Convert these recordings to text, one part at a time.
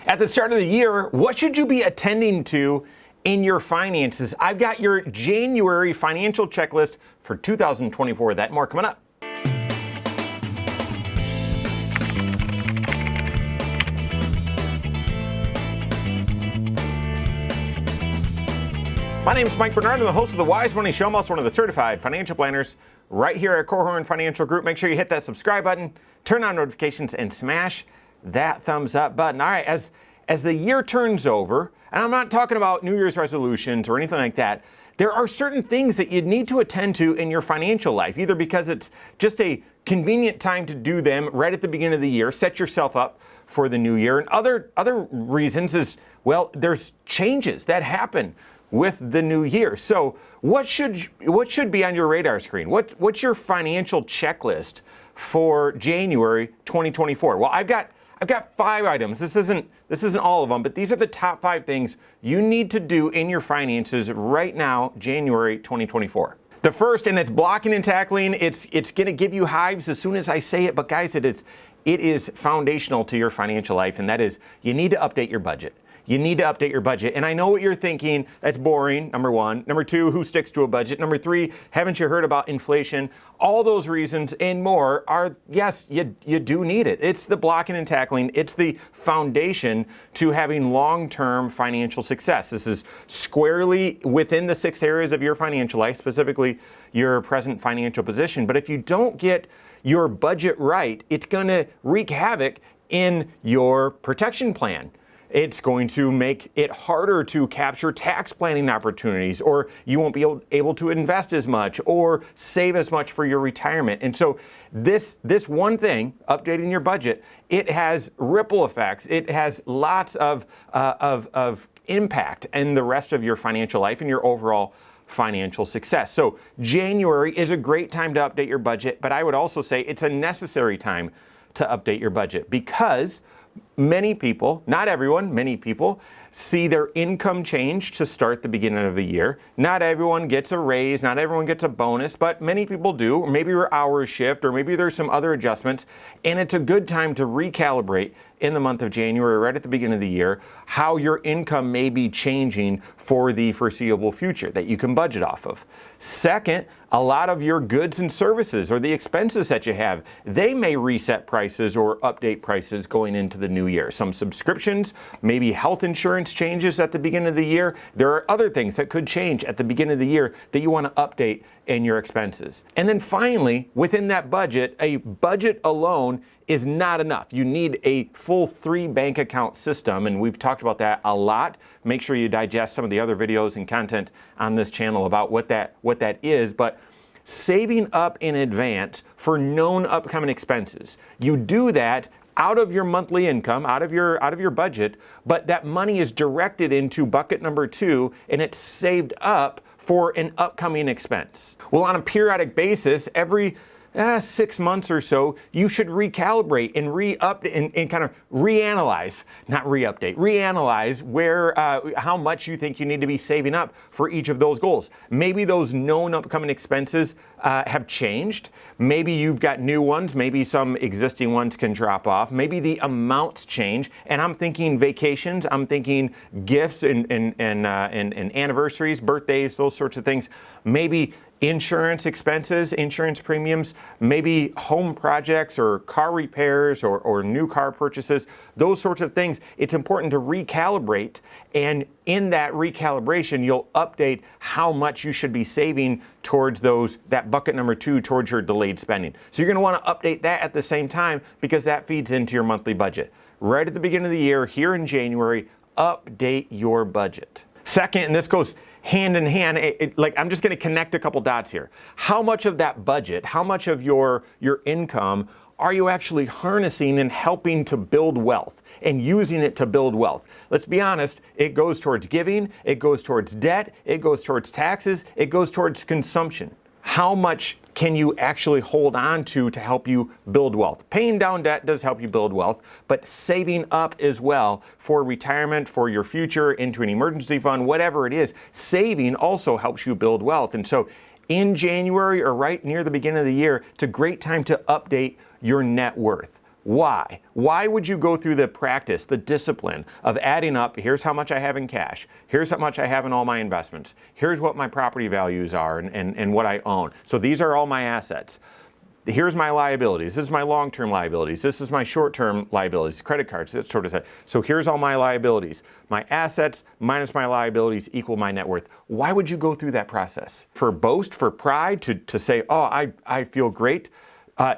At the start of the year, what should you be attending to in your finances? I've got your January financial checklist for 2024. That and more coming up. My name is Mike Bernard. I'm the host of the Wise Money Show. I'm also one of the certified financial planners right here at Korhorn Financial Group. Make sure you hit that subscribe button, turn on notifications, and smash that thumbs up button. All right, as the year turns over, and I'm not talking about New Year's resolutions or anything like that, there are certain things that you need to attend to in your financial life, either because it's just a convenient time to do them right at the beginning of the year, set yourself up for the new year, and other reasons is, well, there's changes that happen with the new year. So what should be on your radar screen? What's your financial checklist for January 2024? Well, I've got 5 items. This isn't all of them, but these are the top 5 things you need to do in your finances right now, January 2024. The first, and it's blocking and tackling. It's going to give you hives as soon as I say it, but guys, it is foundational to your financial life, and that is you need to update your budget. You need to update your budget. And I know what you're thinking. That's boring, number 1. Number 2, who sticks to a budget? Number 3, haven't you heard about inflation? All those reasons and more are, yes, you do need it. It's the blocking and tackling. It's the foundation to having long-term financial success. This is squarely within the 6 areas of your financial life, specifically your present financial position. But if you don't get your budget right, it's going to wreak havoc in your protection plan. It's going to make it harder to capture tax planning opportunities, or you won't be able to invest as much or save as much for your retirement. And so this one thing, updating your budget, it has ripple effects. It has lots of impact in the rest of your financial life and your overall financial success. So January is a great time to update your budget, but I would also say it's a necessary time to update your budget because many people, not everyone, many people see their income change to start the beginning of the year. Not everyone gets a raise, not everyone gets a bonus, but many people do. Or maybe your hours shift, or maybe there's some other adjustments. And it's a good time to recalibrate in the month of January, right at the beginning of the year, how your income may be changing for the foreseeable future that you can budget off of. Second, a lot of your goods and services or the expenses that you have, they may reset prices or update prices going into the new year. Some subscriptions, maybe health insurance changes at the beginning of the year. There are other things that could change at the beginning of the year that you want to update in your expenses. And then finally, within that budget, a budget alone is not enough. You need a full 3 bank account system, and we've talked about that a lot. Make sure you digest some of the other videos and content on this channel about what that is, but saving up in advance for known upcoming expenses. You do that out of your monthly income, out of your budget, but that money is directed into bucket number 2, and it's saved up for an upcoming expense. Well, on a periodic basis, every 6 months or so, you should recalibrate and and kind of reanalyze, not re-update, reanalyze where, how much you think you need to be saving up for each of those goals. Maybe those known upcoming expenses have changed. Maybe you've got new ones. Maybe some existing ones can drop off. Maybe the amounts change. And I'm thinking vacations. I'm thinking gifts and anniversaries, birthdays, those sorts of things. Maybe insurance expenses, insurance premiums, maybe home projects or car repairs or new car purchases, those sorts of things. It's important to recalibrate, and in that recalibration, you'll update how much you should be saving towards that bucket number 2, towards your delayed spending. So you're going to want to update that at the same time because that feeds into your monthly budget. Right at the beginning of the year, here in January, update your budget. Second, and this goes hand in hand, I'm just going to connect a couple dots here. How much of that budget, how much of your income are you actually harnessing and helping to build wealth and using it to build wealth? Let's be honest, it goes towards giving, it goes towards debt, it goes towards taxes, it goes towards consumption. How much can you actually hold on to help you build wealth? Paying down debt does help you build wealth, but saving up as well for retirement, for your future, into an emergency fund, whatever it is, saving also helps you build wealth. And so in January or right near the beginning of the year, it's a great time to update your net worth. Why? Why would you go through the practice, the discipline of adding up, here's how much I have in cash, here's how much I have in all my investments, here's what my property values are and what I own. So these are all my assets. Here's my liabilities. This is my long-term liabilities. This is my short-term liabilities, credit cards, that sort of thing. So here's all my liabilities. My assets minus my liabilities equal my net worth. Why would you go through that process? For boast, for pride, to say, oh, I feel great,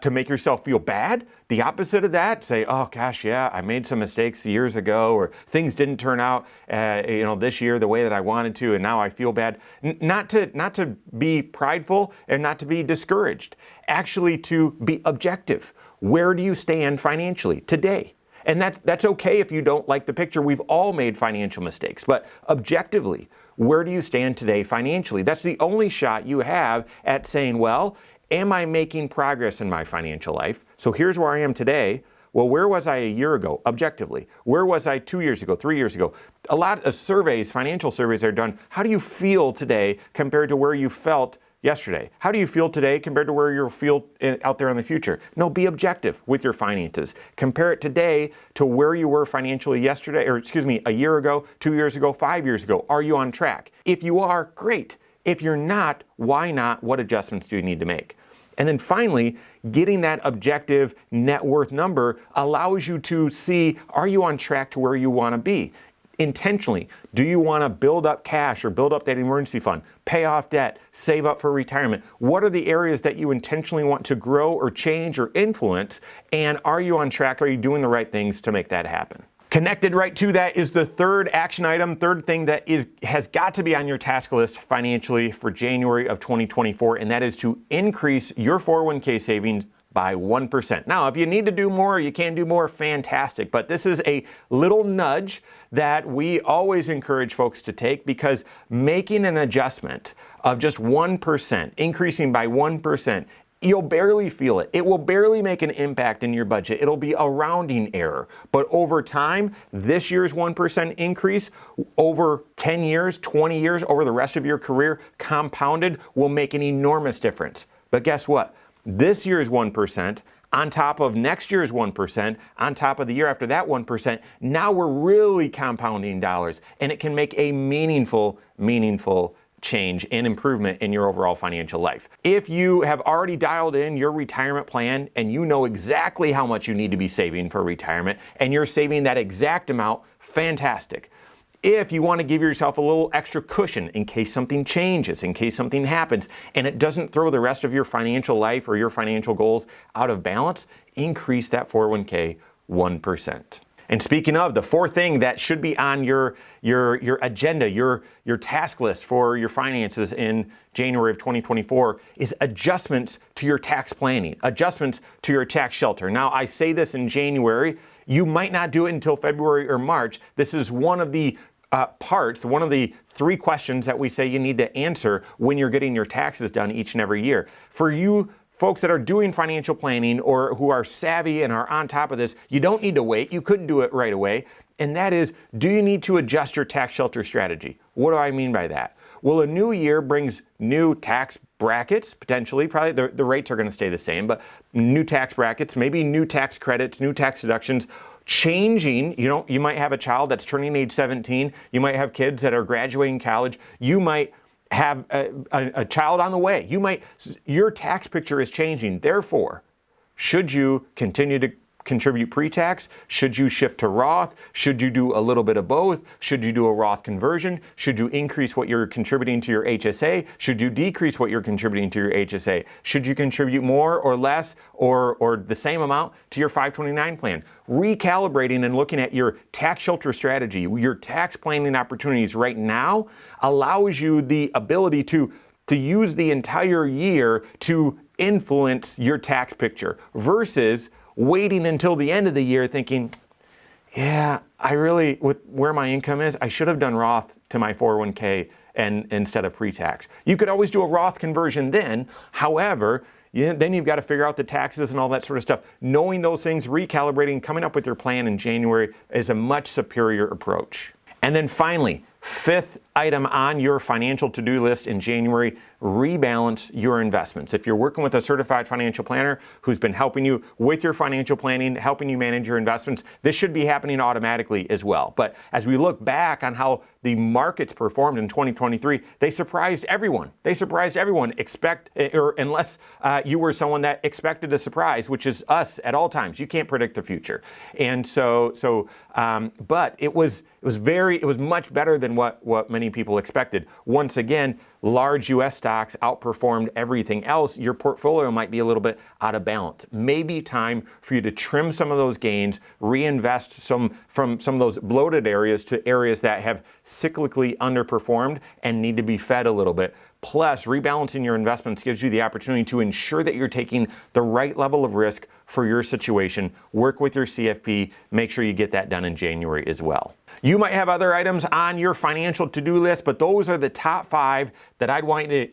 to make yourself feel bad? The opposite of that, say, oh gosh, yeah, I made some mistakes years ago, or things didn't turn out, this year the way that I wanted to, and now I feel bad. Not to be prideful and not to be discouraged. Actually, to be objective. Where do you stand financially today? And that's okay if you don't like the picture. We've all made financial mistakes, but objectively, where do you stand today financially? That's the only shot you have at saying, well, am I making progress in my financial life? So here's where I am today. Well, where was I a year ago, objectively? Where was I 2 years ago, 3 years ago? A lot of surveys, financial surveys are done. How do you feel today compared to where you felt yesterday? How do you feel today compared to where you'll feel out there in the future? No, be objective with your finances. Compare it today to where you were financially yesterday, a year ago, 2 years ago, 5 years ago. Are you on track? If you are, great. If you're not, why not? What adjustments do you need to make? And then finally, getting that objective net worth number allows you to see, are you on track to where you want to be? Intentionally, do you want to build up cash or build up that emergency fund, pay off debt, save up for retirement? What are the areas that you intentionally want to grow or change or influence? And are you on track? Are you doing the right things to make that happen? Connected right to that is the third action item, third thing that has got to be on your task list financially for January of 2024, and that is to increase your 401k savings by 1%. Now, if you need to do more, you can do more, fantastic. But this is a little nudge that we always encourage folks to take, because making an adjustment of just 1%, increasing by 1%, you'll barely feel it. It will barely make an impact in your budget. It'll be a rounding error. But over time, this year's 1% increase over 10 years, 20 years, over the rest of your career, compounded, will make an enormous difference. But guess what? This year's 1%, on top of next year's 1%, on top of the year after that 1%, now we're really compounding dollars, and it can make a meaningful change and improvement in your overall financial life. If you have already dialed in your retirement plan and you know exactly how much you need to be saving for retirement, and you're saving that exact amount, fantastic. If you want to give yourself a little extra cushion in case something changes, in case something happens, and it doesn't throw the rest of your financial life or your financial goals out of balance, increase that 401k 1%. And speaking of, the fourth thing that should be on your agenda, your task list for your finances in January of 2024 is adjustments to your tax planning, adjustments to your tax shelter. Now, I say this in January. You might not do it until February or March. This is one of the one of the 3 questions that we say you need to answer when you're getting your taxes done each and every year. For you folks that are doing financial planning or who are savvy and are on top of this, you don't need to wait. You couldn't do it right away. And that is, do you need to adjust your tax shelter strategy? What do I mean by that? Well, a new year brings new tax brackets, potentially. Probably the rates are going to stay the same, but new tax brackets, maybe new tax credits, new tax deductions, changing. You might have a child that's turning age 17. You might have kids that are graduating college. You might have a child on the way. Your tax picture is changing. Therefore, should you continue to contribute pre-tax? Should you shift to Roth? Should you do a little bit of both? Should you do a Roth conversion? Should you increase what you're contributing to your HSA? Should you decrease what you're contributing to your HSA? Should you contribute more or less or the same amount to your 529 plan? Recalibrating and looking at your tax shelter strategy, your tax planning opportunities right now allows you the ability to use the entire year to influence your tax picture versus waiting until the end of the year thinking, yeah, with where my income is, I should have done Roth to my 401k and instead of pre-tax. You could always do a Roth conversion then. However, then you've got to figure out the taxes and all that sort of stuff. Knowing those things, recalibrating, coming up with your plan in January is a much superior approach. And then finally, 5th item on your financial to-do list in January, rebalance your investments. If you're working with a certified financial planner who's been helping you with your financial planning, helping you manage your investments, this should be happening automatically as well. But as we look back on how the markets performed in 2023, they surprised everyone. They surprised everyone, unless you were someone that expected a surprise, which is us at all times. You can't predict the future. And but it was much better than what many people expected. Once again, large U.S. stocks outperformed everything else. Your portfolio might be a little bit out of balance. Maybe time for you to trim some of those gains, reinvest some from some of those bloated areas to areas that have cyclically underperformed and need to be fed a little bit. Plus, rebalancing your investments gives you the opportunity to ensure that you're taking the right level of risk for your situation. Work with your CFP. Make sure you get that done in January as well. You might have other items on your financial to-do list, but those are the top 5 that I'd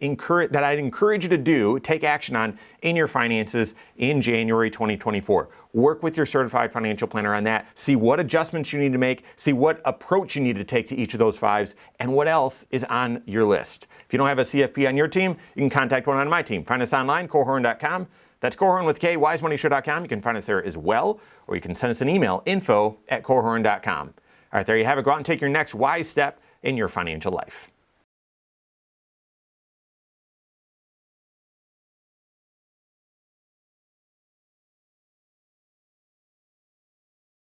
encourage you to do, take action on in your finances in January 2024. Work with your certified financial planner on that. See what adjustments you need to make, see what approach you need to take to each of those 5s, and what else is on your list. If you don't have a CFP on your team, you can contact one on my team. Find us online, Korhorn.com. That's Korhorn with K, wisemoneyshow.com. You can find us there as well, or you can send us an email, info@korhorn.com. All right, there you have it. Go out and take your next wise step in your financial life.